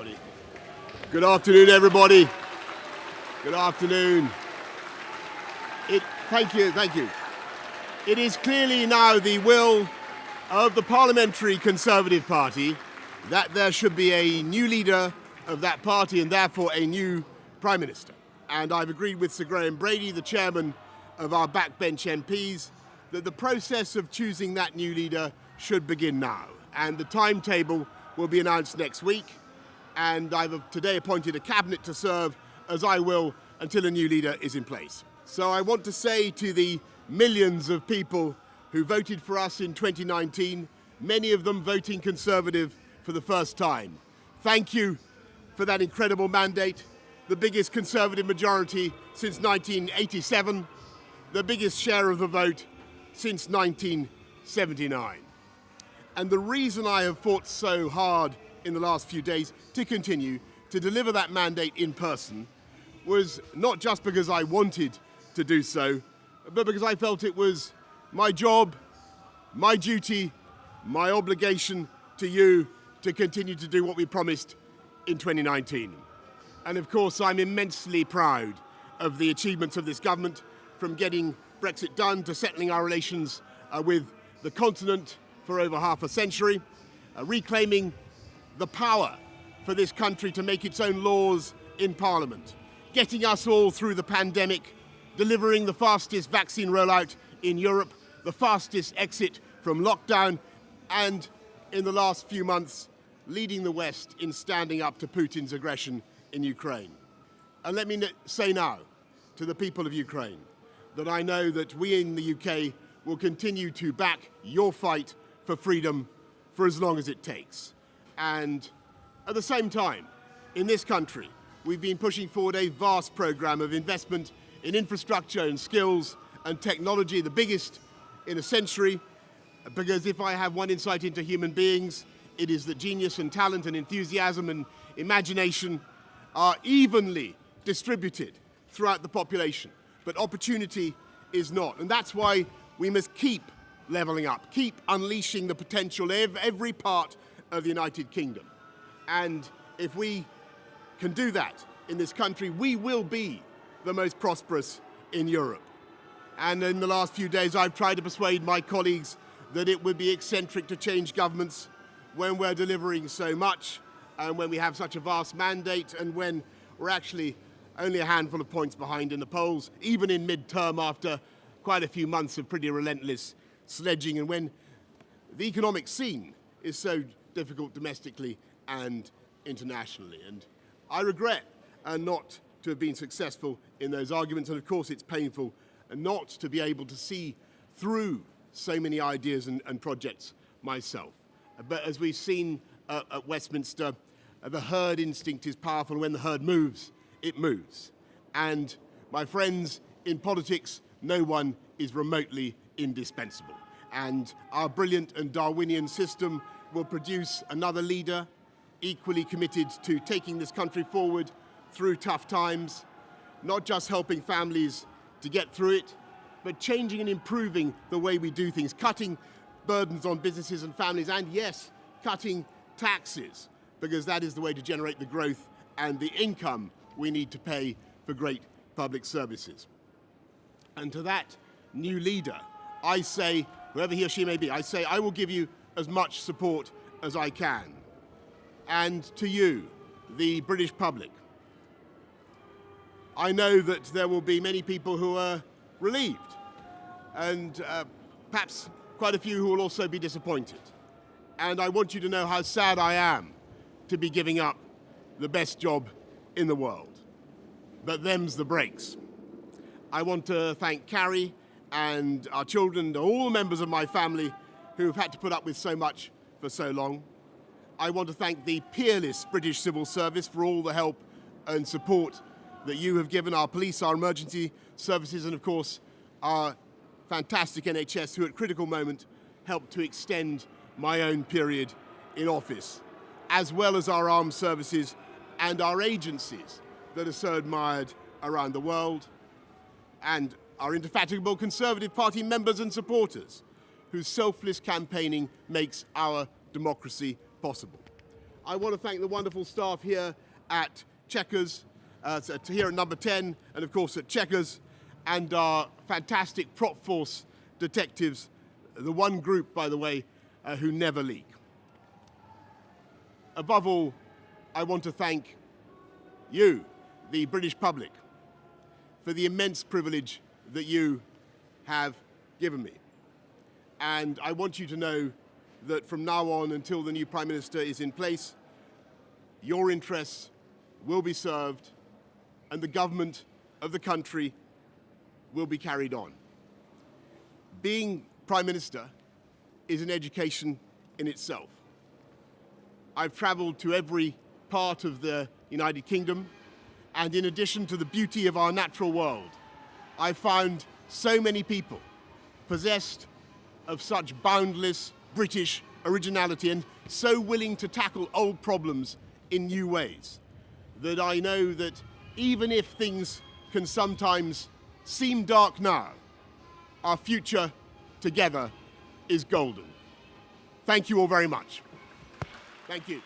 everybody. Good afternoon, everybody. Good afternoon. Thank you. It is clearly now the will of the Parliamentary Conservative Party that there should be a new leader of that party and therefore a new Prime Minister. And I've agreed with Sir Graham Brady, the chairman of our backbench MPs, that the process of choosing that new leader should begin now. And the timetable will be announced next week. And I've today appointed a cabinet to serve, as I will, until a new leader is in place. So I want to say to the millions of people who voted for us in 2019, many of them voting Conservative for the first time, thank you for that incredible mandate, the biggest Conservative majority since 1987, the biggest share of the vote since 1979. And the reason I have fought so hard in the last few days to continue to deliver that mandate in person was not just because I wanted to do so, but because I felt it was my job, my duty, my obligation to you to continue to do what we promised in 2019. And of course, I'm immensely proud of the achievements of this government, from getting Brexit done to settling our relations with the continent for over half a century, reclaiming the power for this country to make its own laws in Parliament, getting us all through the pandemic, delivering the fastest vaccine rollout in Europe, the fastest exit from lockdown, and in the last few months, leading the West in standing up to Putin's aggression in Ukraine. And let me say now to the people of Ukraine that I know that we in the UK will continue to back your fight for freedom for as long as it takes. And at the same time, in this country, we've been pushing forward a vast program of investment in infrastructure and skills and technology, the biggest in a century, because if I have one insight into human beings, it is that genius and talent and enthusiasm and imagination are evenly distributed throughout the population, but opportunity is not. And that's why we must keep levelling up, keep unleashing the potential of every part of the United Kingdom. And if we can do that in this country, we will be the most prosperous in Europe. And in the last few days, I've tried to persuade my colleagues that it would be eccentric to change governments when we're delivering so much, and when we have such a vast mandate, and when we're actually only a handful of points behind in the polls, even in mid-term after quite a few months of pretty relentless sledging, and when the economic scene is so difficult domestically and internationally. And I regret not to have been successful in those arguments, and of course it's painful not to be able to see through so many ideas and projects myself. But as we've seen at Westminster, the herd instinct is powerful. When the herd moves, it moves. And my friends, in politics, no one is remotely indispensable. And our brilliant and Darwinian system will produce another leader equally committed to taking this country forward through tough times, not just helping families to get through it, but changing and improving the way we do things, cutting burdens on businesses and families, and yes, cutting taxes, because that is the way to generate the growth and the income we need to pay for great public services. And to that new leader, I say, whoever he or she may be, I say I will give you as much support as I can. And to you, the British public, I know that there will be many people who are relieved, and perhaps quite a few who will also be disappointed. And I want you to know how sad I am to be giving up the best job in the world. But them's the breaks. I want to thank Carrie and our children and all the members of my family who have had to put up with so much for so long. I want to thank the peerless British civil service for all the help and support that you have given our police, our emergency services, and of course our fantastic NHS, who at critical moment helped to extend my own period in office, as well as our armed services and our agencies that are so admired around the world, and our indefatigable Conservative Party members and supporters, whose selfless campaigning makes our democracy possible. I want to thank the wonderful staff here at Chequers, here at Number 10, and of course at Chequers, and our fantastic prop force detectives, the one group, by the way, who never leak. Above all, I want to thank you, the British public, for the immense privilege that you have given me. And I want you to know that from now on until the new Prime Minister is in place, your interests will be served and the government of the country will be carried on. Being Prime Minister is an education in itself. I've travelled to every part of the United Kingdom, and in addition to the beauty of our natural world, I've found so many people possessed of such boundless British originality and so willing to tackle old problems in new ways that I know that even if things can sometimes seem dark now, our future together is golden. Thank you all very much. Thank you.